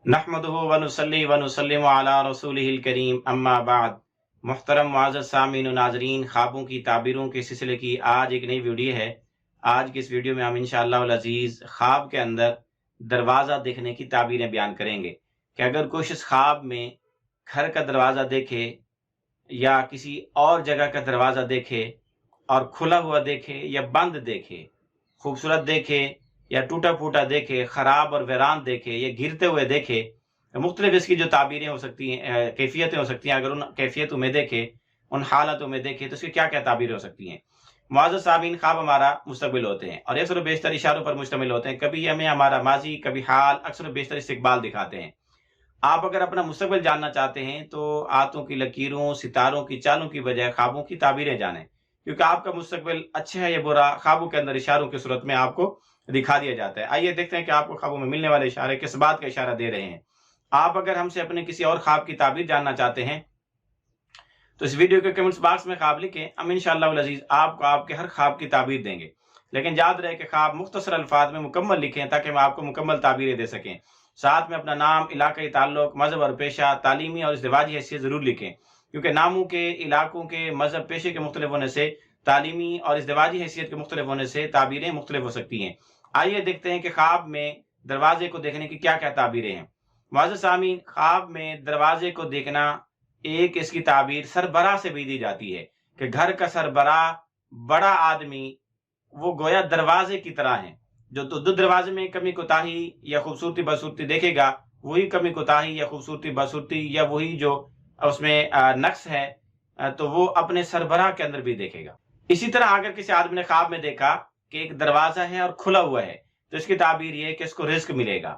نحمدہ ونصلی ونسلم علی رسولہ الکریم اما بعد۔ محترم معزز سامعین و ناظرین، خوابوں کی تعبیروں کے سلسلے کی آج ایک نئی ویڈیو ہے۔ آج کی اس ویڈیو میں ہم انشاءاللہ العزیز خواب کے اندر دروازہ دیکھنے کی تعبیریں بیان کریں گے کہ اگر کوئی شخص خواب میں گھر کا دروازہ دیکھے یا کسی اور جگہ کا دروازہ دیکھے اور کھلا ہوا دیکھے یا بند دیکھے، خوبصورت دیکھے یا ٹوٹا پھوٹا دیکھے، خراب اور ویران دیکھے یا گرتے ہوئے دیکھے، مختلف اس کی جو تعبیریں ہو سکتی ہیں، کیفیتیں ہو سکتی ہیں۔ اگر ان کیفیتوں میں دیکھے، ان حالتوں میں دیکھے تو اس کی کیا کیا تعبیریں ہو سکتی ہیں۔ معزز سامعین، خواب ہمارا مستقبل ہوتے ہیں اور اکثر و بیشتر اشاروں پر مشتمل ہوتے ہیں۔ کبھی ہمیں ہمارا ماضی، کبھی حال، اکثر و بیشتر استقبال دکھاتے ہیں۔ آپ اگر اپنا مستقبل جاننا چاہتے ہیں تو آتوں کی لکیروں، ستاروں کی چالوں کی بجائے خوابوں کی تعبیریں جانیں، کیونکہ آپ کا مستقبل اچھا ہے یا برا خوابوں کے اندر اشاروں کی صورت میں آپ کو دکھا دیا جاتا ہے۔ آئیے دیکھتے ہیں کہ آپ کو خوابوں میں ملنے والے اشارے کس بات کا اشارہ دے رہے ہیں۔ آپ اگر ہم سے اپنے کسی اور خواب کی تعبیر جاننا چاہتے ہیں تو اس ویڈیو کے کمنٹس باکس میں خواب لکھیں، ہم انشاءاللہ العزیز آپ کو آپ کے ہر خواب کی تعبیر دیں گے۔ لیکن یاد رہے کہ خواب مختصر الفاظ میں مکمل لکھیں تاکہ ہم آپ کو مکمل تعبیریں دے سکیں۔ ساتھ میں اپنا نام، علاقائی تعلق، مذہب اور پیشہ، تعلیمی اور ازدواجی حیثیت ضرور لکھیں، کیونکہ ناموں کے، علاقوں کے، مذہب، پیشے کے مختلف ہونے سے، تعلیمی اور ازدواجی حیثیت کے مختلف ہونے سے تعبیریں مختلف ہو سکتی ہیں۔ آئیے دیکھتے ہیں کہ خواب میں دروازے کو دیکھنے کی کیا کیا تعبیریں ہیں۔ معزز سامعین، خواب میں دروازے کو دیکھنا، ایک اس کی تعبیر سربراہ سے بھی دی جاتی ہے کہ گھر کا سربراہ، بڑا آدمی، وہ گویا دروازے کی طرح ہیں۔ جو دو دروازے میں کمی کوتاہی یا خوبصورتی بدصورتی دیکھے گا، وہی کمی کوتاہی یا خوبصورتی بدصورتی یا وہی جو اس میں نقص ہے تو وہ اپنے سربراہ کے اندر بھی دیکھے گا۔ اسی طرح اگر کسی آدمی نے خواب میں دیکھا کہ ایک دروازہ ہے اور کھلا ہوا ہے تو اس کی تعبیر یہ ہے کہ اس کو رزق ملے گا۔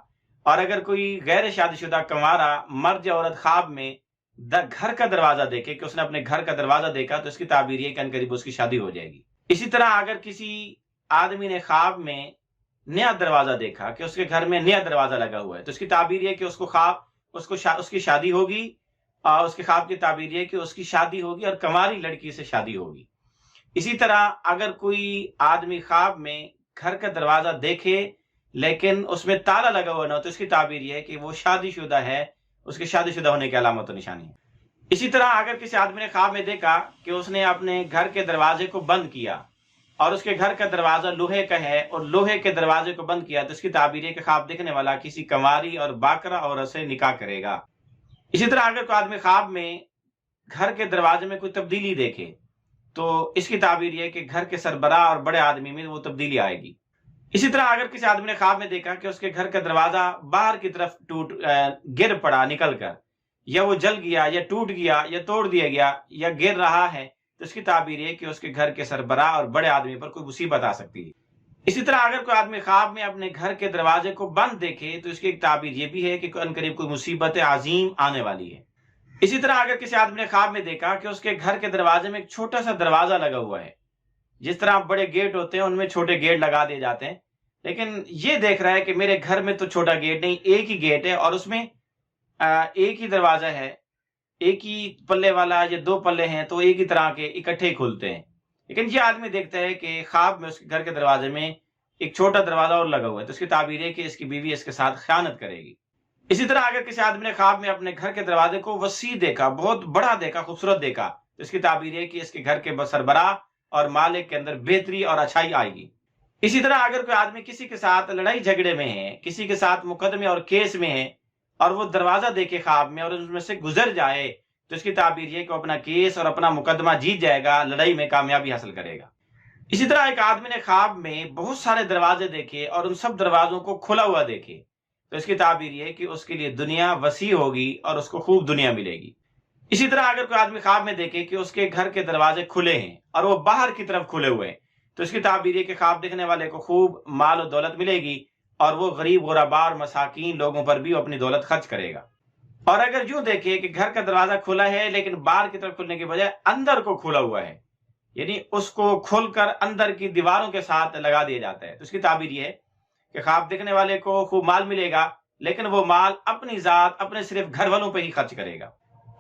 اور اگر کوئی غیر شادی شدہ کنوارا مرد یا عورت خواب میں گھر کا دروازہ دیکھے کہ اس نے اپنے گھر کا دروازہ دیکھا تو اس کی تعبیر یہ کہ عنقریب اس کی شادی ہو جائے گی۔ اسی طرح اگر کسی آدمی نے خواب میں نیا دروازہ دیکھا کہ اس کے گھر میں نیا دروازہ لگا ہوا ہے تو اس کی تعبیر یہ کہ اس کی شادی ہوگی، اور اس کے خواب کی تعبیر یہ کہ اس کی شادی ہوگی اور کنواری لڑکی سے شادی ہوگی۔ اسی طرح اگر کوئی آدمی خواب میں گھر کا دروازہ دیکھے لیکن اس میں تالا لگا ہوا نہ ہو تو اس کی تعبیر یہ ہے کہ وہ شادی شدہ ہے، اس کے شادی شدہ ہونے کی علامت و نشانی ہے۔ اسی طرح اگر کسی آدمی نے خواب میں دیکھا کہ اس نے اپنے گھر کے دروازے کو بند کیا اور اس کے گھر کا دروازہ لوہے کا ہے اور لوہے کے دروازے کو بند کیا تو اس کی تعبیر ہے کہ خواب دیکھنے والا کسی کنواری اور باکرہ عورت سے نکاح کرے گا۔ اسی طرح اگر کوئی آدمی خواب میں گھر کے دروازے میں کوئی تبدیلی دیکھے تو اس کی تعبیر یہ کہ گھر کے سربراہ اور بڑے آدمی میں وہ تبدیلی آئے گی۔ اسی طرح اگر کسی آدمی نے خواب میں دیکھا کہ اس کے گھر کا دروازہ باہر کی طرف گر پڑا نکل کر، یا وہ جل گیا یا ٹوٹ گیا یا توڑ دیا گیا یا گر رہا ہے تو اس کی تعبیر یہ کہ اس کے گھر کے سربراہ اور بڑے آدمی پر کوئی مصیبت آ سکتی ہے۔ اسی طرح اگر کوئی آدمی خواب میں اپنے گھر کے دروازے کو بند دیکھے تو اس کی ایک تعبیر یہ بھی ہے کہ عنقریب کوئی مصیبت عظیم آنے والی ہے۔ اسی طرح اگر کسی آدمی نے خواب میں دیکھا کہ اس کے گھر کے دروازے میں ایک چھوٹا سا دروازہ لگا ہوا ہے، جس طرح بڑے گیٹ ہوتے ہیں ان میں چھوٹے گیٹ لگا دیے جاتے ہیں، لیکن یہ دیکھ رہا ہے کہ میرے گھر میں تو چھوٹا گیٹ نہیں، ایک ہی گیٹ ہے اور اس میں ایک ہی دروازہ ہے، ایک ہی پلے والا یا دو پلے ہیں تو ایک ہی طرح کے اکٹھے ہی کھلتے ہیں۔ لیکن یہ آدمی دیکھتا ہے کہ خواب میں اس کے گھر کے دروازے میں ایک چھوٹا دروازہ اور لگا ہوا ہے تو اس کی تعبیر ہے کہ اس کی بیوی اس کے ساتھ خیانت کرے گی۔ اسی طرح اگر کسی آدمی نے خواب میں اپنے گھر کے دروازے کو وسیع دیکھا، بہت بڑا دیکھا، خوبصورت دیکھا تو اس کی تعبیر ہے کہ اس کے گھر کے سربراہ اور مالک کے اندر بہتری اور اچھائی آئے گی۔ اسی طرح اگر کوئی آدمی کسی کے ساتھ لڑائی جھگڑے میں ہے، کسی کے ساتھ مقدمے اور کیس میں ہے اور وہ دروازہ دیکھے خواب میں اور اس میں سے گزر جائے تو اس کی تعبیر یہ کہ وہ اپنا کیس اور اپنا مقدمہ جیت جائے گا، لڑائی میں کامیابی حاصل کرے گا۔ اسی طرح ایک آدمی نے خواب میں بہت سارے دروازے دیکھے اور ان سب دروازوں کو کھلا ہوا دیکھے تو اس کی تعبیر یہ کہ اس کے لیے دنیا وسیع ہوگی اور اس کو خوب دنیا ملے گی۔ اسی طرح اگر کوئی آدمی خواب میں دیکھے کہ اس کے گھر کے دروازے کھلے ہیں اور وہ باہر کی طرف کھلے ہوئے ہیں تو اس کی تعبیر یہ کہ خواب دیکھنے والے کو خوب مال و دولت ملے گی اور وہ غریب غرباء اور مساکین لوگوں پر بھی اپنی دولت خرچ کرے گا۔ اور اگر یوں دیکھے کہ گھر کا دروازہ کھلا ہے لیکن باہر کی طرف کھلنے کے بجائے اندر کو کھلا ہوا ہے، یعنی اس کو کھول کر اندر کی دیواروں کے ساتھ لگا دیا جاتا ہے تو اس کی تعبیر یہ ہے کہ خواب دیکھنے والے کو خوب مال ملے گا لیکن وہ مال اپنی ذات، اپنے صرف گھر والوں پہ ہی خرچ کرے گا۔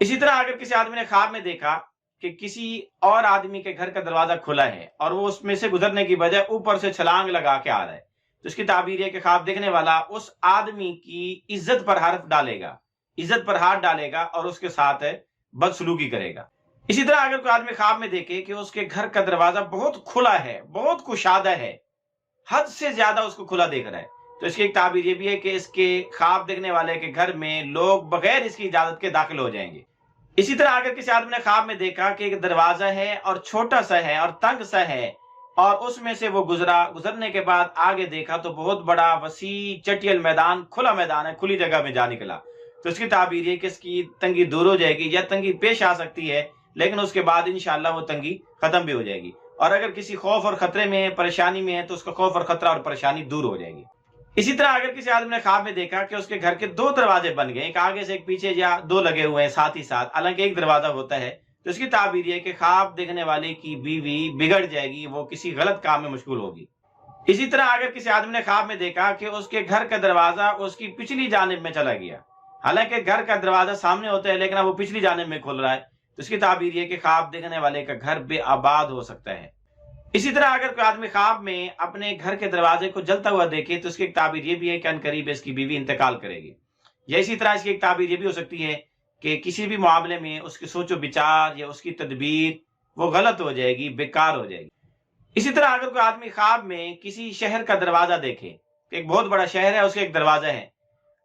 اسی طرح اگر کسی آدمی نے خواب میں دیکھا کہ کسی اور آدمی کے گھر کا دروازہ کھلا ہے اور وہ اس میں سے گزرنے کی بجائے اوپر سے چھلانگ لگا کے آ رہا ہے تو اس کی تعبیر ہے کہ خواب دیکھنے والا اس آدمی کی عزت پر حرف ڈالے گا، عزت پر ہاتھ ڈالے گا اور اس کے ساتھ بدسلوکی کرے گا۔ اسی طرح اگر کوئی آدمی خواب میں دیکھے کہ اس کے گھر کا دروازہ بہت کھلا ہے، بہت کشادہ ہے، حد سے زیادہ اس کو کھلا دیکھ رہا ہے، تو اس کی ایک تعبیر یہ بھی ہے کہ اس کے خواب دیکھنے والے کے گھر میں لوگ بغیر اس کی اجازت کے داخل ہو جائیں گے۔ اسی طرح اگر کسی آدمی نے خواب میں دیکھا کہ ایک دروازہ ہے اور چھوٹا سا ہے اور تنگ سا ہے، اور اس میں سے وہ گزرنے کے بعد آگے دیکھا تو بہت بڑا وسیع چٹیل میدان، کھلا میدان ہے، کھلی جگہ میں جا نکلا، تو اس کی تعبیر یہ کہ اس کی تنگی دور ہو جائے گی، یا تنگی پیش آ سکتی ہے لیکن اس کے بعد انشاءاللہ وہ تنگی ختم بھی ہو جائے گی، اور اگر کسی خوف اور خطرے میں پریشانی میں ہے تو اس کا خوف اور خطرہ اور پریشانی دور ہو جائے گی۔ اسی طرح اگر کسی آدمی نے خواب میں دیکھا کہ اس کے گھر کے دو دروازے بن گئے، ایک آگے سے ایک پیچھے، یا دو لگے ہوئے ہیں ساتھ ہی ساتھ، حالانکہ ایک دروازہ ہوتا ہے، تو اس کی تعبیر یہ کہ خواب دیکھنے والے کی بیوی بگڑ جائے گی، وہ کسی غلط کام میں مشغول ہوگی۔ اسی طرح اگر کسی آدمی نے خواب میں دیکھا کہ اس کے گھر کا دروازہ اس کی پچھلی جانب میں چلا گیا، حالانکہ گھر کا دروازہ سامنے ہوتا ہے لیکن اب وہ پچھلی جانب میں کھل رہا ہے، تو اس کی تعبیر یہ کہ خواب دیکھنے والے کا گھر بے آباد ہو سکتا ہے۔ اسی طرح اگر کوئی آدمی خواب میں اپنے گھر کے دروازے کو جلتا ہوا دیکھے تو اس کی ایک تعبیر یہ بھی ہے کہ عنقریب اس کی بیوی انتقال کرے گی۔ یا اسی طرح اس کی ایک تعبیر یہ بھی ہو سکتی ہے کہ کسی بھی معاملے میں اس کی سوچ و بچار یا اس کی تدبیر وہ غلط ہو جائے گی، بیکار ہو جائے گی۔ اسی طرح اگر کوئی آدمی خواب میں کسی شہر کا دروازہ دیکھے، ایک بہت بڑا شہر ہے، اس کا ایک دروازہ ہے،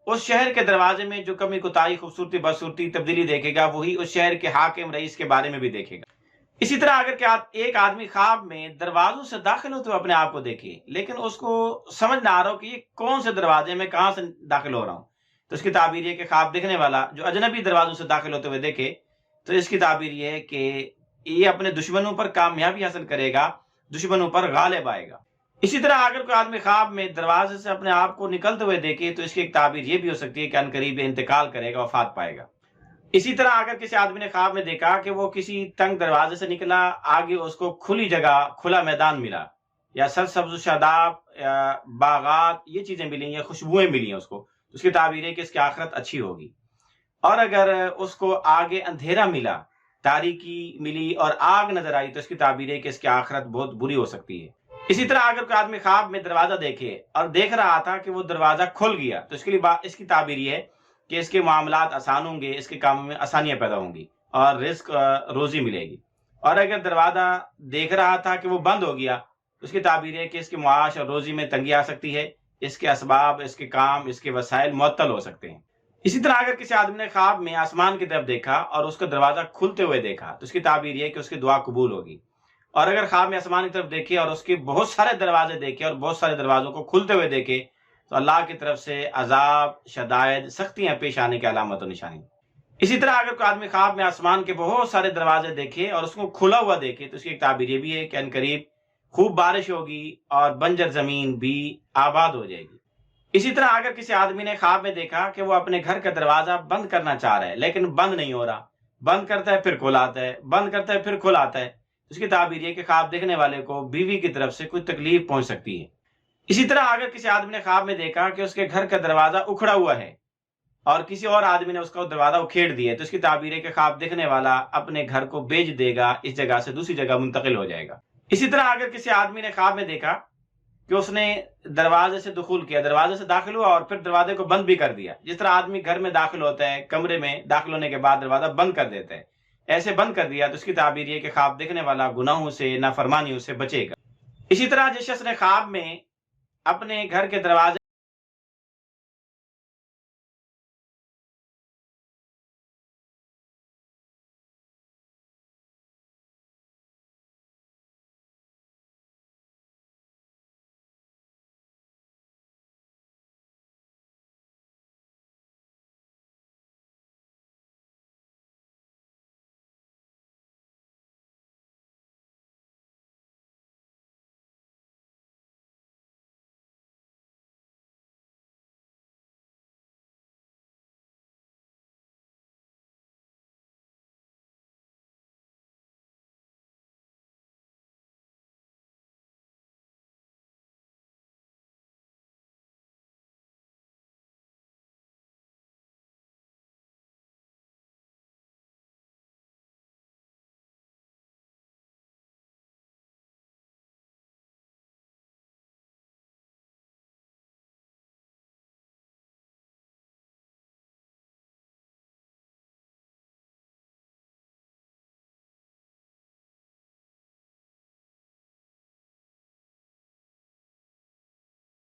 اس شہر کے دروازے میں جو کمی کوتاہی، خوبصورتی، بدصورتی، تبدیلی دیکھے گا، وہی اس شہر کے حاکم رئیس کے بارے میں بھی دیکھے گا۔ اسی طرح اگر ایک آدمی خواب میں دروازوں سے داخل ہوتے ہوئے اپنے آپ کو دیکھے لیکن اس کو سمجھ نہ آ رہا ہو کہ یہ کون سے دروازے میں کہاں سے داخل ہو رہا ہوں، تو اس کی تعبیر یہ کہ خواب دیکھنے والا جو اجنبی دروازوں سے داخل ہوتے ہوئے دیکھے تو اس کی تعبیر یہ ہے کہ یہ اپنے دشمنوں پر کامیابی حاصل کرے گا، دشمنوں پر غالب آئے گا۔ اسی طرح اگر کوئی آدمی خواب میں دروازے سے اپنے آپ کو نکلتے ہوئے دیکھے تو اس کی ایک تعبیر یہ بھی ہو سکتی ہے کہ عنقریب انتقال کرے گا، وفات پائے گا۔ اسی طرح اگر کسی آدمی نے خواب میں دیکھا کہ وہ کسی تنگ دروازے سے نکلا، آگے اس کو کھلی جگہ، کھلا میدان ملا، یا سرسبز و شاداب باغات، یہ چیزیں ملی یا خوشبوئیں ملی ہیں اس کو، تو اس کی تعبیر ہے کہ اس کی آخرت اچھی ہوگی۔ اور اگر اس کو آگے اندھیرا ملا، تاریکی ملی اور آگ نظر آئی تو اس کی تعبیر ہے کہ اس کی آخرت بہت بری ہو سکتی ہے۔ اسی طرح اگر کوئی آدمی خواب میں دروازہ دیکھے اور دیکھ رہا تھا کہ وہ دروازہ کھل گیا تو اس کی تعبیر یہ ہے کہ اس کے معاملات آسان ہوں گے، اس کے کاموں میں آسانیاں پیدا ہوں گی اور رزق روزی ملے گی۔ اور اگر دروازہ دیکھ رہا تھا کہ وہ بند ہو گیا تو اس کی تعبیر ہے کہ اس کے معاش اور روزی میں تنگی آ سکتی ہے، اس کے اسباب، اس کے کام، اس کے وسائل معطل ہو سکتے ہیں۔ اسی طرح اگر کسی آدمی نے خواب میں آسمان کی طرف دیکھا اور اس کا دروازہ کھلتے ہوئے دیکھا تو اس کی تعبیر یہ کہ اس کی دعا قبول ہوگی۔ اور اگر خواب میں آسمان کی طرف دیکھے اور اس کے بہت سارے دروازے دیکھے اور بہت سارے دروازوں کو کھلتے ہوئے دیکھے تو اللہ کی طرف سے عذاب، شدائد، سختیاں پیش آنے کی علامت و نشانی۔ اسی طرح اگر کوئی آدمی خواب میں آسمان کے بہت سارے دروازے دیکھے اور اس کو کھلا ہوا دیکھے تو اس کی ایک تعبیر یہ بھی ہے کہ عنقریب خوب بارش ہوگی اور بنجر زمین بھی آباد ہو جائے گی۔ اسی طرح اگر کسی آدمی نے خواب میں دیکھا کہ وہ اپنے گھر کا دروازہ بند کرنا چاہ رہا ہے لیکن بند نہیں ہو رہا، بند کرتا ہے پھر کھل آتا ہے، بند کرتا ہے پھر کھل آتا ہے، اس کی تعبیر یہ کہ خواب دیکھنے والے کو بیوی کی طرف سے کوئی تکلیف پہنچ سکتی ہے۔ اسی طرح اگر کسی آدمی نے خواب میں دیکھا کہ اس کے گھر کا دروازہ اکھڑا ہوا ہے اور کسی اور آدمی نے اس کا دروازہ اکھیڑ دیا ہے تو اس کی تعبیر ہے کہ خواب دیکھنے والا اپنے گھر کو بیچ دے گا، اس جگہ سے دوسری جگہ منتقل ہو جائے گا۔ اسی طرح اگر کسی آدمی نے خواب میں دیکھا کہ اس نے دروازے سے دخول کیا، دروازے سے داخل ہوا اور پھر دروازے کو بند بھی کر دیا، جس طرح آدمی گھر میں داخل ہوتا ہے، کمرے میں داخل ہونے کے بعد دروازہ بند کر دیتا ہے، ایسے بند کر دیا تو اس کی تعبیر یہ کہ خواب دیکھنے والا گناہوں سے، نافرمانیوں سے بچے گا۔ اسی طرح جس شخص نے خواب میں اپنے گھر کے دروازے